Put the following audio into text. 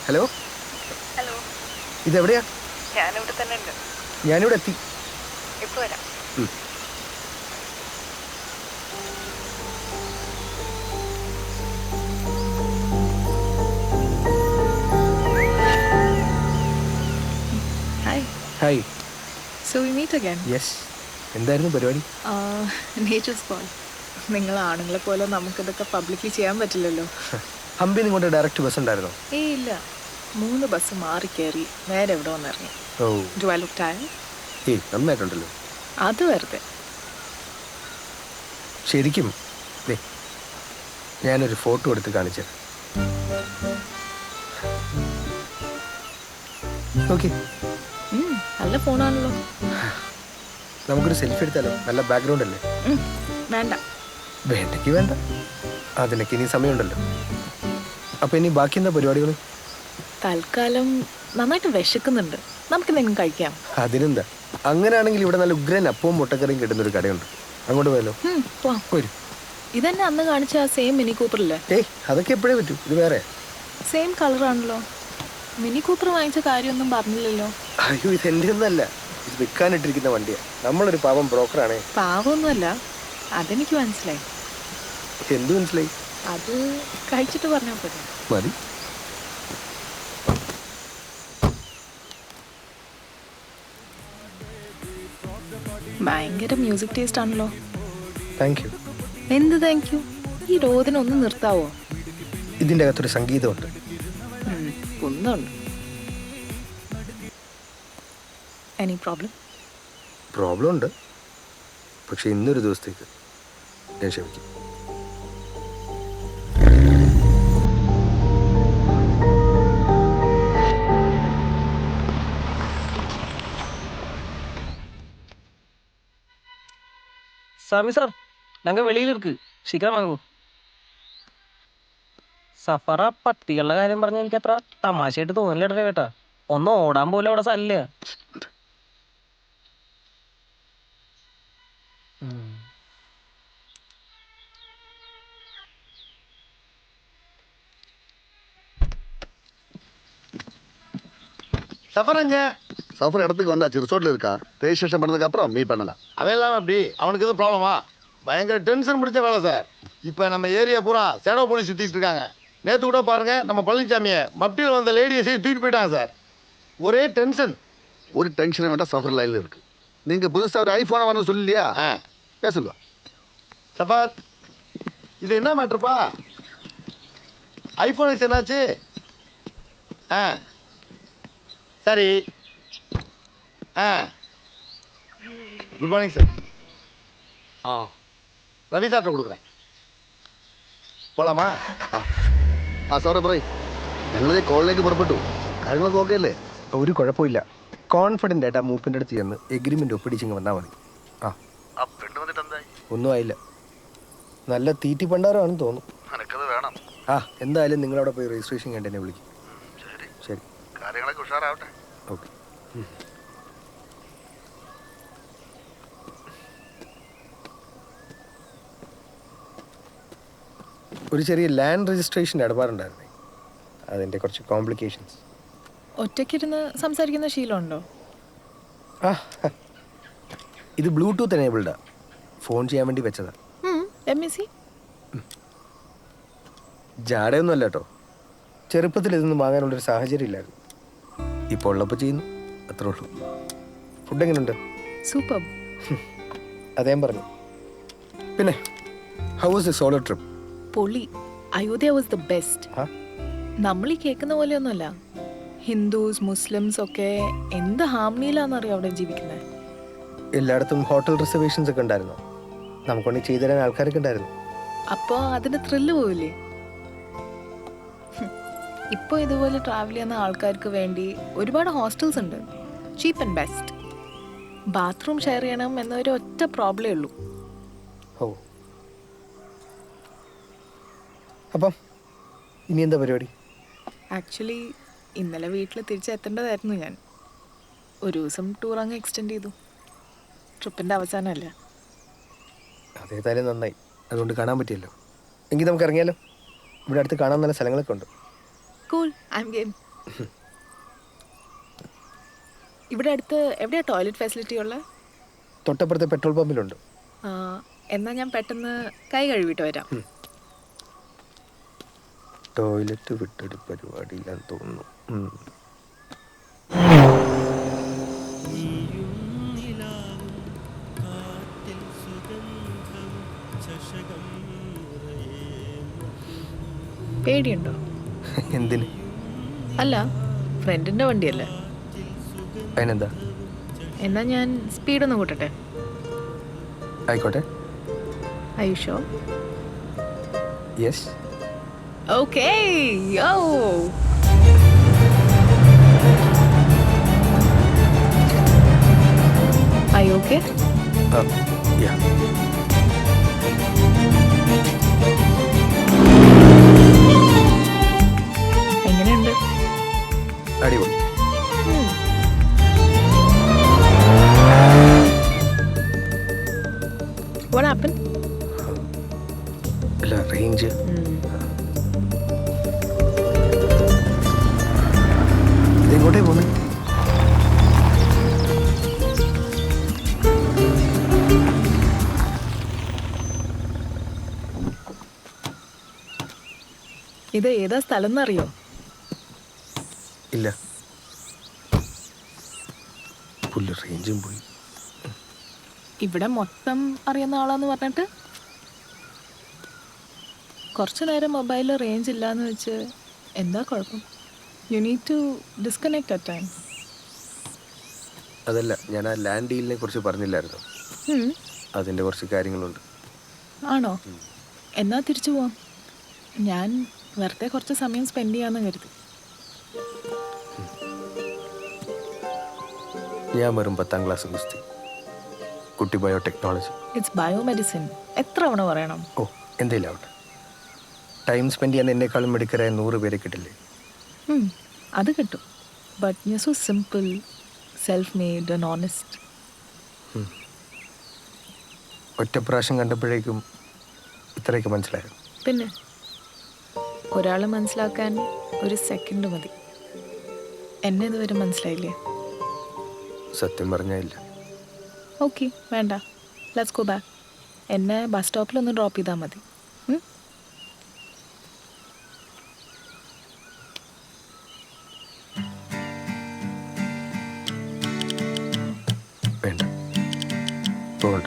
Hello. Hello. ഇതെവിടെയാ? ഞാനിവിടെ തന്നെ ഉണ്ട്. ഞാനിവിടെ എത്തി. ഇപ്പൊ വരാം. Hi. Hi. So we meet again. Yes. എന്തായിരുന്നു പരിപാടി? Nature spot. നിങ്ങൾ ആണുങ്ങളെ പോലെ നമുക്കിതൊക്കെ പബ്ലിക്ലി ചെയ്യാൻ പറ്റില്ലല്ലോ. ഹംപി നിങ്ങോട്ട് ഡയറക്റ്റ് ബസ് ഉണ്ടായിരുന്നോ? ഏയ് ഇല്ല, 3 ബസ് മാറി കയറി നേരെ എവിടെ വന്നിറങ്ങി. ഓ. Do I look tired? ഏയ് നന്നായിട്ടുണ്ടല്ലോ. അത് വെറുതെ. ശരിക്കും ദേ ഞാനൊരു ഫോട്ടോ എടുത്ത് കാണിച്ചു. ഓക്കെ. നല്ല ഫോണാണല്ലോ. നമുക്കൊരു സെൽഫി എടുത്താലോ? നല്ല ബാക്ക്ഗ്രൗണ്ട് അല്ലേ? വേണ്ട. വേണ്ടയ്ക്ക് വേണ്ട, അതിനൊക്കെ ഇനി സമയമുണ്ടല്ലോ. അപ്പൊ ഇനി ബാക്കി എന്താ പരിപാടികൾ? തൽക്കാലം നന്നായിട്ട് വിശക്കുന്നുണ്ട്, നമുക്ക് എന്തെങ്കിലും കഴിക്കാം. അതിനെന്താ, അങ്ങനെയാണെങ്കിൽ ഇവിടെ നല്ല ഉഗ്രൻ അപ്പവും മുട്ടക്കറിയും കിട്ടുന്നൊരു കടയുണ്ട്, അങ്ങോട്ട് പോയല്ലോ. പോരും. ഇതെന്നെ അന്ന് കാണിച്ച സെയിം മിനി കൂപ്പറില്ലേ? ഏയ് അതൊക്കെ എപ്പോഴേ പറ്റൂ, ഇത് വേറെ. സെയിം കളറാണല്ലോ. മിനി കൂപ്പർ വാങ്ങിച്ച കാര്യമൊന്നും പറഞ്ഞില്ലല്ലോ. അയ്യോ, ഇത് എൻ്റെ ഒന്നല്ല, ഇത് വിൽക്കാനിട്ടിരിക്കുന്ന വണ്ടിയാ. നമ്മളൊരു പാവം ബ്രോക്കറാണേ. പാവമൊന്നുമല്ല, അതെനിക്ക് മനസ്സിലായി. എന്ത് മനസ്സിലായി? അത് കഴിച്ചിട്ട് പറഞ്ഞാൽ പോരെ. മതി. ഭയങ്കര മ്യൂസിക് ടേസ്റ്റ് ആണല്ലോ. Thank you. എന്ത് താങ്ക് യു? ഈ രോദനൊന്ന് നിർത്താവോ? ഇതിൻ്റെ അകത്തൊരു സംഗീതമുണ്ട്. ഒന്നുണ്ട്. Any problem? പ്രോബ്ലം ഉണ്ട്, പക്ഷെ ഇന്നൊരു ദിവസത്തേക്ക് ഞാൻ ക്ഷമിക്കും. சாமி சார், நாங்கள் வெளியில் இருக்கு, சீக்கிரம் வாங்குவோம். സഫറ പട്ടികളുടെ കാര്യം പറഞ്ഞ എനിക്ക് അത്ര തമാശയായിട്ട് തോന്നില്ല കേട്ടാ. ഒന്ന് ഓടാൻ പോലും അവിടെ സ്ഥലമില്ല. சஃபர் இடத்துக்கு வந்தாச்சு, ரிசோர்ட்ல இருக்கா. ரெஜிஸ்ட்ரேஷன் பண்ணதுக்கு அப்புறம் மீட் பண்ணலாம். அதெல்லாம் அப்படி அவனுக்கு எதுவும் ப்ராப்ளமா? பயங்கர டென்ஷன் பிடிச்ச வேலை சார். இப்போ நம்ம ஏரியா பூரா சேடோ பண்ணி சுற்றிட்டு இருக்காங்க. நேற்று கூட பாருங்க, நம்ம பழனிசாமியை மப்டியில் வந்த லேடியை செய்து தூக்கிட்டு போயிட்டாங்க சார். ஒரே டென்ஷன். ஒரு டென்ஷனை வேண்டாம், சஃபர் லைன்ல இருக்கு. நீங்க புதுசா ஒரு ஐபோனை வரணும் சொல்லலையா? பேசுங்க. சஃபார், இது என்ன மேட்ருப்பா? ஐஃபோன் எக்ஸ் என்னாச்சு? சரி. Good morning sir. ரவி சார்ட்ட கொடுக்குறேன். പോലാമാ? സോറി പറയ്. ഞങ്ങളത് കോളിലേക്ക് പുറപ്പെട്ടു. കാര്യങ്ങളൊക്കെ ഓക്കെ അല്ലേ? ഒരു കുഴപ്പമില്ല. കോൺഫിഡൻ്റ് ആയിട്ട് ആ മൂപ്പിൻ്റെ അടുത്ത് ചെന്ന് എഗ്രിമെൻ്റ് ഒപ്പിടിച്ചിങ്ങ് വന്നാൽ മതി. ഒന്നും ആയില്ല. നല്ല തീറ്റി പണ്ടാരമാണെന്ന് തോന്നുന്നു. വേണം. എന്തായാലും നിങ്ങളവിടെ പോയി രജിസ്ട്രേഷൻ കണ്ട് എന്നെ വിളിക്കും. ശരി, കാര്യങ്ങളൊക്കെ ഉഷാറാവട്ടെ. ഓക്കെ. ഒരു ചെറിയ ലാൻഡ് രജിസ്ട്രേഷൻ ഇടപാടുണ്ടായിരുന്നേ, അതിൻ്റെ കുറച്ച് കോംപ്ലിക്കേഷൻസ്. ഒറ്റയ്ക്കിരുന്ന് സംസാരിക്കുന്ന ശീലമുണ്ടോ? ഇത് ബ്ലൂടൂത്ത് എനേബിൾഡാ, ഫോൺ ചെയ്യാൻ വേണ്ടി വെച്ചതാ. MEC ജാടയൊന്നും അല്ല കേട്ടോ. ചെറുപ്പത്തിൽ ഇതൊന്നും വാങ്ങാനുള്ളൊരു സാഹചര്യം ഇല്ലായിരുന്നു. ഇപ്പോൾ ഉള്ളപ്പോൾ ചെയ്യുന്നു, അത്രേ ഉള്ളൂ. ഫുഡ് എങ്ങനെയുണ്ട്? സൂപ്പർ. അതേം പറഞ്ഞു. പിന്നെ how was the solo trip? പൊളി. Ayodhya was the best. നമ്മൾ ഈ കേൾക്കുന്ന പോലെയൊന്നുമല്ല. ഹിന്ദുസ് മുസ്ലിംസ് ഒക്കെ എന്ത് ഹാർമണിയിലാണെന്നറിയാം അവിടെ ജീവിക്കുന്നത്. എല്ലായിടത്തും ഹോട്ടൽ റിസർവേഷൻസ് ഒക്കെ ഉണ്ടായിരുന്നു. നമുക്കൊണ്ടി ചെയ്തു തരാൻ ആൾക്കാരൊക്കെ ഉണ്ടായിരുന്നു. അപ്പോൾ അതിന് ത്രില്ല് പോവില്ലേ? ഇപ്പോൾ ഇതുപോലെ ട്രാവൽ ചെയ്യുന്ന ആൾക്കാർക്ക് വേണ്ടി ഒരുപാട് ഹോസ്റ്റൽസ് ഉണ്ട്, ചീപ്പ് ആൻഡ് ബെസ്റ്റ്. ബാത്റൂം ഷെയർ ചെയ്യണം എന്നൊരു ഒറ്റ പ്രോബ്ലമേ ഉള്ളൂ. ഓ, അപ്പം ഇനി എന്താ പരിപാടി? ആക്ച്വലി ഇന്നലെ വീട്ടിൽ തിരിച്ചെത്തേണ്ടതായിരുന്നു ഞാൻ. ഒരു ദിവസം ടൂർ അങ്ങ് എക്സ്റ്റെൻഡ് ചെയ്തു. ട്രിപ്പിൻ്റെ അവസാനമല്ല. അതേതായാലും നന്നായി, അതുകൊണ്ട് കാണാൻ പറ്റിയല്ലോ. എങ്കിൽ നമുക്ക് ഇറങ്ങിയാലോ? ഇവിടെ അടുത്ത് കാണാൻ നല്ല സ്ഥലങ്ങളൊക്കെ ഉണ്ട്. Cool, I am game. ഇവിടെ അടുത്ത് എവിടെയാ ടോയ്ലറ്റ് ഫെസിലിറ്റി ഉള്ളത്? തൊട്ടപ്പുറത്തെ പെട്രോൾ പമ്പിലുണ്ട്. ആ, എന്നാ ഞാൻ പെട്ടെന്ന് കൈ കഴുകിയിട്ട് വരാം. ടോയ്ലറ്റ് വിട്ടൊരു പരിപാടിയില്ലാന്ന് തോന്നുന്നു. പേടിയുണ്ടോ? എന്തിന്? അല്ല, ഫ്രണ്ടിന്റെ വണ്ടിയല്ലേ. അതിനെന്താ? എന്നാ ഞാൻ സ്പീഡൊന്ന് കൂട്ടട്ടെ. ആയിക്കോട്ടെ. Are you sure? Yes. Okay, yo. Are you okay? യാ. എങ്ങനെയുണ്ട്? അടിപൊളി. What happened? അല്ല, റേഞ്ച്. ഇതെങ്ങോട്ടേ പോന്നെ? ഇത് ഏതാ സ്ഥലം എന്നറിയോ? ഇല്ല. പുല്ല്, റേഞ്ചും പോയി. ഇവിടെ മൊത്തം അറിയുന്ന ആളാന്ന് പറഞ്ഞിട്ട് കുറച്ച് നേരം മൊബൈലിൽ റേഞ്ച് ഇല്ലാന്ന് വെച്ച് എന്താ കുഴപ്പം? You need to disconnect at time. അതല്ല, ഞാൻ ആ ലാൻഡ് ഡീലിനെ കുറിച്ച് പറഞ്ഞില്ലായിരുന്നു. അതിൻ്റെ കുറച്ച് കാര്യങ്ങളുണ്ട്. ആണോ? എന്നാ തിരിച്ചു പോവാം. ഞാൻ വെറുതെ കുറച്ച് സമയം സ്പെൻഡ് ചെയ്യാമെന്ന് കരുതി. ഞാൻ വെറും 10ാം ക്ലാസ് ഗുസ്തി, കുട്ടി ബയോടെക്നോളജി. It's biomedicine. എത്ര തവണ പറയണം? ഓ, എന്തേലും ആവട്ടെ. ടൈം സ്പെൻഡ് ചെയ്യാൻ എന്നെക്കാളും മെഡിക്കറായ 100 പേരെ കിട്ടില്ലേ? അത് കിട്ടും. But you so simple, self made and honest. ഒറ്റ പ്രാവശ്യം കണ്ടപ്പോഴേക്കും ഇത്രയൊക്കെ മനസ്സിലായിരുന്നു. പിന്നെ ഒരാളെ മനസ്സിലാക്കാൻ ഒരു സെക്കൻഡ് മതി. എന്നെ ഇതുവരെ മനസ്സിലായില്ലേ? സത്യം പറഞ്ഞാൽ ഇല്ല. ഓക്കെ, വേണ്ട. Let's go back. എന്നെ ബസ് സ്റ്റോപ്പിലൊന്ന് ഡ്രോപ്പ് ചെയ്താൽ മതി. വേണ്ട, പോകണ്ട.